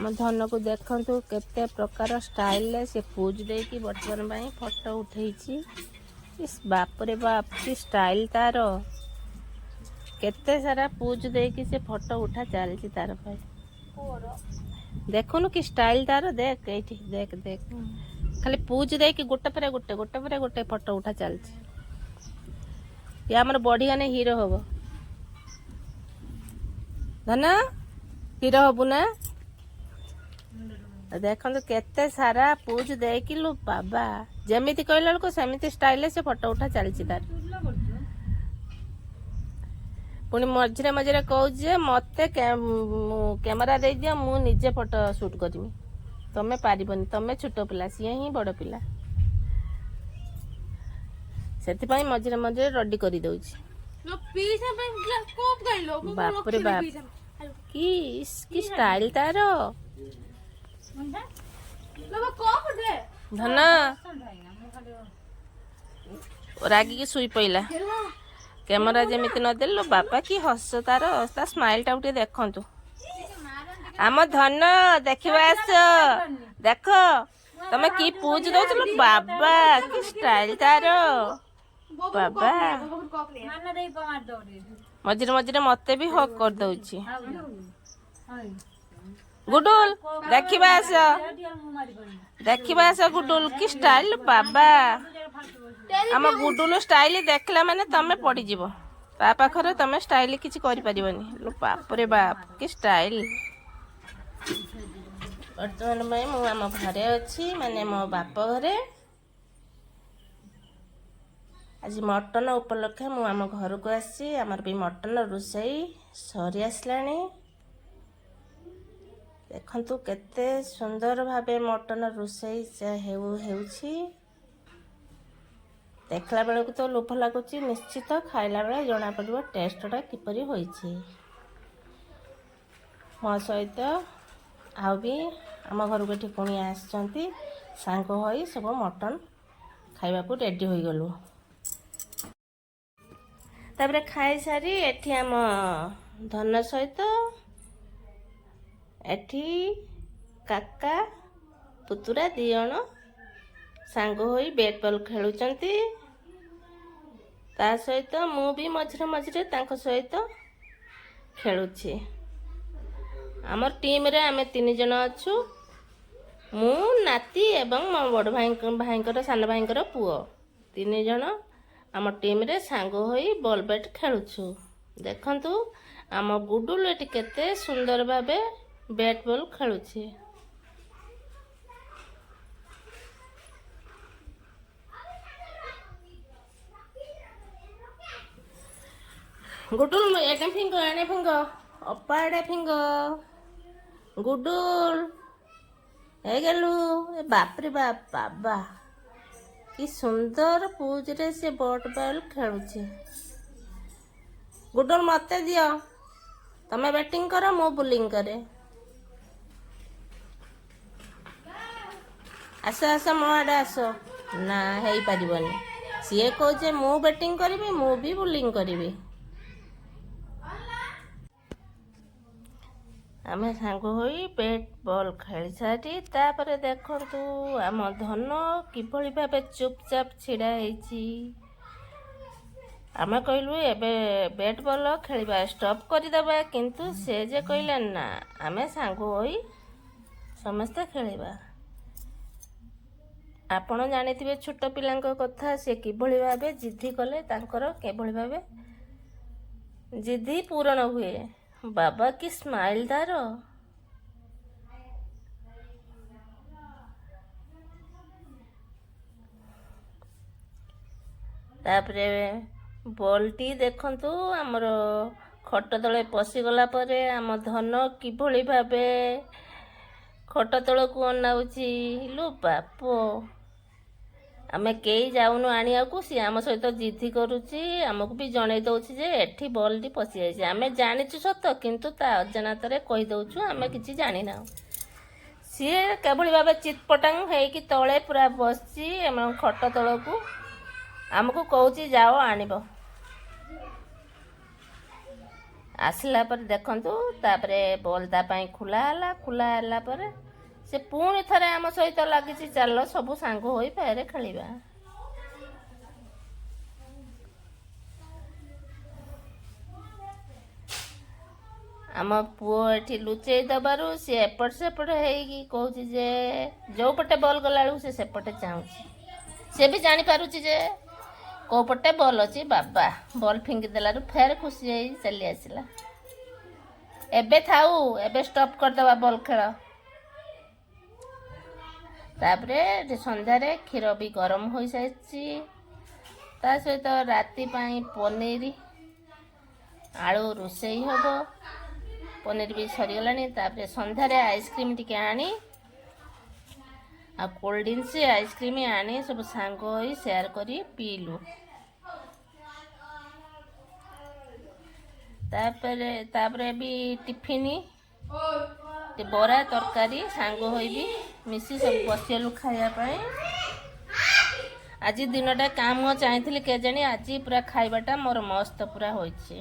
ଆମ ଧନକୁ ଦେଖନ୍ତୁ କେତେ ପ୍ରକାର ଷ୍ଟାଇଲରେ ସେ ପୋଜ୍ ଦେଇକି ବର୍ତ୍ତମାନ ପାଇଁ ଫଟୋ ଉଠେଇଛି। ଇସ୍ ବାପରେ ବାପ କି ଷ୍ଟାଇଲ ତାର, କେତେ ସାରା ପୋଜ୍ ଦେଇକି ସେ ଫଟୋ ଉଠା ଚାଲିଛି ତାର ପାଇଁ। ଦେଖୁନୁ କି ଷ୍ଟାଇଲ ତାର, ଦେଖ ଏଇଠି ଦେଖ ଦେଖ ଖାଲି ପୋଜ୍ ଦେଇକି ଗୋଟେ ପରେ ଗୋଟେ ଫଟୋ ଉଠା ଚାଲିଛି। ଇଏ ଆମର ବଢିଆନେ ହିରୋ ହବ। ଧନ ହିରୋ ହବୁ ନା? ଦେଖନ୍ତୁ କେତେ ସାରା ପୋଜ୍ ଦେଇକି ଲୁ ବାବା, ଯେମିତି କହିଲା ବେଳକୁ ସେମିତି ଷ୍ଟାଇଲରେ ସେ ଫଟୋ ଉଠା ଚାଲିଛି ତାର। ପୁଣି ମଝିରେ ମଝିରେ କହୁଛି ଯେ ମତେ କ୍ୟାମେରା ଦେଇଦିଅ, ମୁଁ ନିଜେ ଫଟୋ ସୁଟ୍ କରିମି, ତମେ ପାରିବନି, ତମେ ଛୋଟ ପିଲା, ସିଏ ହିଁ ବଡ଼ ପିଲା। ସେଥିପାଇଁ ମଝିରେ ମଝିରେ ରଡି କରିଦଉଛି। ବାପରେ ବାପ କି ଷ୍ଟାଇଲ ତାର। ଧନ ରାଗିକି ଶୋଇ ପଇଲା। କ୍ୟାମେରା ଯେମିତି ନଦେଲୁ ବାପା, କି ହସ ତାର, ତା ସ୍ମାଇଲ ଟାକୁ ଟିକେ ଦେଖନ୍ତୁ। ଆମ ଧନ ଦେଖିବା ଆସ, ଦେଖ ତମେ କି ପୋଜ୍ ଦଉଥିଲ ବାବା, କି ଷ୍ଟାଇଲ ତାର ବାବା। ମଝିରେ ମଝିରେ ମତେ ବି ହକ୍ କରିଦଉଛି। ଗୁଡୁଲ ଦେଖିବା ଆସ, ଦେଖିବା ଆସ ଗୁଡୁଲ, କି ଷ୍ଟାଇଲ ବାବା। ଆମ ଗୁଡୁଲ ଷ୍ଟାଇଲ ଦେଖିଲା ମାନେ ତମେ ପଡିଯିବ ତା ପାଖରେ, ତମେ ଷ୍ଟାଇଲ କିଛି କରିପାରିବନି। ବାପରେ ବାପ କି ଷ୍ଟାଇଲ। ବର୍ତ୍ତମାନ ପାଇଁ ମୁଁ ଆମ ଘରେ ଅଛି, ମାନେ ମୋ ବାପ ଘରେ। ଆଜି ମଟନ ଉପଲକ୍ଷେ ମୁଁ ଆମ ଘରକୁ ଆସିଛି। ଆମର ବି ମଟନ ରୋଷେଇ ସରି ଆସିଲାଣି। ଦେଖନ୍ତୁ କେତେ ସୁନ୍ଦର ଭାବେ ମଟନ ରୋଷେଇ ହେଉଛି। ଦେଖିଲା ବେଳକୁ ତ ଲୋଭ ଲାଗୁଛି, ନିଶ୍ଚିତ ଖାଇଲା ବେଳେ ଜଣାପଡ଼ିବ ଟେଷ୍ଟଟା କିପରି ହୋଇଛି। ମୋ ସହିତ ଆଉ ବି ଆମ ଘରକୁ ଏଠି କୁଣିଆ ଆସିଛନ୍ତି, ସାଙ୍ଗ ହୋଇ ସବୁ ମଟନ ଖାଇବାକୁ ରେଡ଼ି ହୋଇଗଲୁ। ତାପରେ ଖାଇସାରି ଏଠି ଆମ ଧନ ସହିତ ଏଠି କାକା ପୁତୁରା 2 ଜଣ ସାଙ୍ଗ ହୋଇ ବ୍ୟାଟ୍ ବଲ୍ ଖେଳୁଛନ୍ତି। ତା ସହିତ ମୁଁ ବି ମଝିରେ ମଝିରେ ତାଙ୍କ ସହିତ ଖେଳୁଛି। ଆମର ଟିମରେ ଆମେ 3 ଜଣ ଅଛୁ, ମୁଁ, ନାତି ଏବଂ ମୋ ବଡ଼ ଭାଇଙ୍କର ସାନ ଭାଇଙ୍କର ପୁଅ। 3 ଜଣ ଆମ ଟିମରେ ସାଙ୍ଗ ହୋଇ ବଲ୍ ବ୍ୟାଟ୍ ଖେଳୁଛୁ। ଦେଖନ୍ତୁ ଆମ ଗୁଡୁଲ ଏଠି କେତେ ସୁନ୍ଦର ଭାବେ ବ୍ୟାଟ୍ ବଲ୍ ଖେଳୁଛି। ଗୁଡୁଲ ଏଡେ ଫିଙ୍ଗ ଏଣେ ଫିଙ୍ଗ, ଅପା ଏଡେ ଫିଙ୍ଗ, ଗୁଡୁଲ ହେଇଗଲୁ। ବାପରେ ବାପ ବାବା, କି ସୁନ୍ଦର ପୋଜରେ ସେ ବଟ୍ ବଲ୍ ଖେଳୁଛି। ଗୁଡୁଲ ମତେ ଦିଅ, ତମେ ବ୍ୟାଟିଂ କର, ମୁଁ ବୋଲିଂ କରେ। ଆସ ଆସ ମୋ ଆଡେ ଆସ। ନା ହେଇପାରିବନି, ସିଏ କହୁଛି ମୁଁ ବ୍ୟାଟିଂ କରିବି, ମୁଁ ବି ବୋଲିଂ କରିବି। ଆମେ ସାଙ୍ଗ ହୋଇ ବ୍ୟାଟ୍ ବଲ୍ ଖେଳି ସାରି ତାପରେ ଦେଖନ୍ତୁ ଆମ ଧନ କିଭଳି ଭାବେ ଚୁପଚାପ ଛିଡ଼ା ହେଇଛି। ଆମେ କହିଲୁ ଏବେ ବ୍ୟାଟ୍ ବଲ୍ ଖେଳିବା ଷ୍ଟପ୍ କରିଦେବା, କିନ୍ତୁ ସେ ଯେ କହିଲା ନା, ଆମେ ସାଙ୍ଗ ହୋଇ ସମସ୍ତେ ଖେଳିବା। ଆପଣ ଜାଣିଥିବେ ଛୋଟ ପିଲାଙ୍କ କଥା, ସେ କିଭଳି ଭାବେ ଜିଦ୍ଦି କଲେ ତାଙ୍କର କିଭଳି ଭାବେ ଜିଦ୍ଦି ପୂରଣ ହୁଏ। ବାବା କି ସ୍ମାଇଲ ତାର। ତାପରେ ବଲଟି ଦେଖନ୍ତୁ ଆମର ଖଟ ତଳେ ପଶିଗଲା ପରେ ଆମ ଧନ କିଭଳି ଭାବେ ଖଟ ତଳକୁ ଅନାଉଛି। ଲୁ ବାପ, ଆମେ କେହି ଯାଉନୁ ଆଣିବାକୁ, ସିଏ ଆମ ସହିତ ଜିଦ୍ଦି କରୁଛି, ଆମକୁ ବି ଜଣେଇ ଦଉଛି ଯେ ଏଠି ବଲଟି ପଶିଯାଇଛି। ଆମେ ଜାଣିଛୁ ସତ, କିନ୍ତୁ ତା ଅଜାଣତରେ କହିଦଉଛୁ ଆମେ କିଛି ଜାଣିନାହୁଁ। ସିଏ କେଭଳି ଭାବେ ଚିତପଟାଙ୍ଗ ହେଇକି ତଳେ ପୁରା ବସିଛି ଆମ ଖଟ ତଳକୁ, ଆମକୁ କହୁଛି ଯାଅ ଆଣିବ। ଆସିଲା ପରେ ଦେଖନ୍ତୁ, ତାପରେ ବଲ୍ ତା ପାଇଁ ଖୋଲା ହେଲା ପରେ ସେ ପୁଣି ଥରେ ଆମ ସହିତ ଲାଗିଛି, ଚାଲ ସବୁ ସାଙ୍ଗ ହୋଇ ଫେରେ ଖେଳିବା। ଆମ ପୁଅ ଏଠି ଲୁଚେଇ ଦେବାରୁ ସିଏ ଏପଟ ସେପଟ ହେଇକି କହୁଛି ଯେ ଯେଉଁ ପଟେ ବଲ୍ ଗଲାବେଳକୁ ସେ ସେପଟେ ଚାହୁଁଛି। ସେ ବି ଜାଣିପାରୁଛି ଯେ କେଉଁ ପଟେ ବଲ୍ ଅଛି। ବାବା ବଲ୍ ଫିଙ୍ଗି ଦେଲାରୁ ଫେର ଖୁସି ହେଇ ଚାଲି ଆସିଲା। ଏବେ ଥାଉ, ଏବେ ଷ୍ଟପ୍ କରିଦେବା ବଲ୍ ଖେଳ। ତାପରେ ସନ୍ଧ୍ୟାରେ କ୍ଷୀର ବି ଗରମ ହୋଇସାରିଛି। ତା ସହିତ ରାତି ପାଇଁ ପନିର ଆଳୁ ରୋଷେଇ ହେବ। ପନିର ବି ସରିଗଲାଣି। ତାପରେ ସନ୍ଧ୍ୟାରେ ଆଇସ୍କ୍ରିମ୍ ଟିକେ ଆଣି ଆଉ କୋଲ୍ଡ ଡ୍ରିଙ୍କସ୍ ଆଇସ୍କ୍ରିମ୍ ଆଣି ସବୁ ସାଙ୍ଗ ହୋଇ ସେୟାର କରି ପିଇଲୁ। ତାପରେ ବି ଟିଫିନ୍ ବରା ତରକାରୀ ସାଙ୍ଗ ହୋଇ ବି ମିଶି ସବୁ ବସିଗଲୁ ଖାଇବା ପାଇଁ। ଆଜି ଦିନଟା କାମ ଚାହିଁଥିଲି କେଜାଣି ଆଜି ପୁରା ଖାଇବାଟା ମୋର ମସ୍ତ ପୁରା ହୋଇଛି।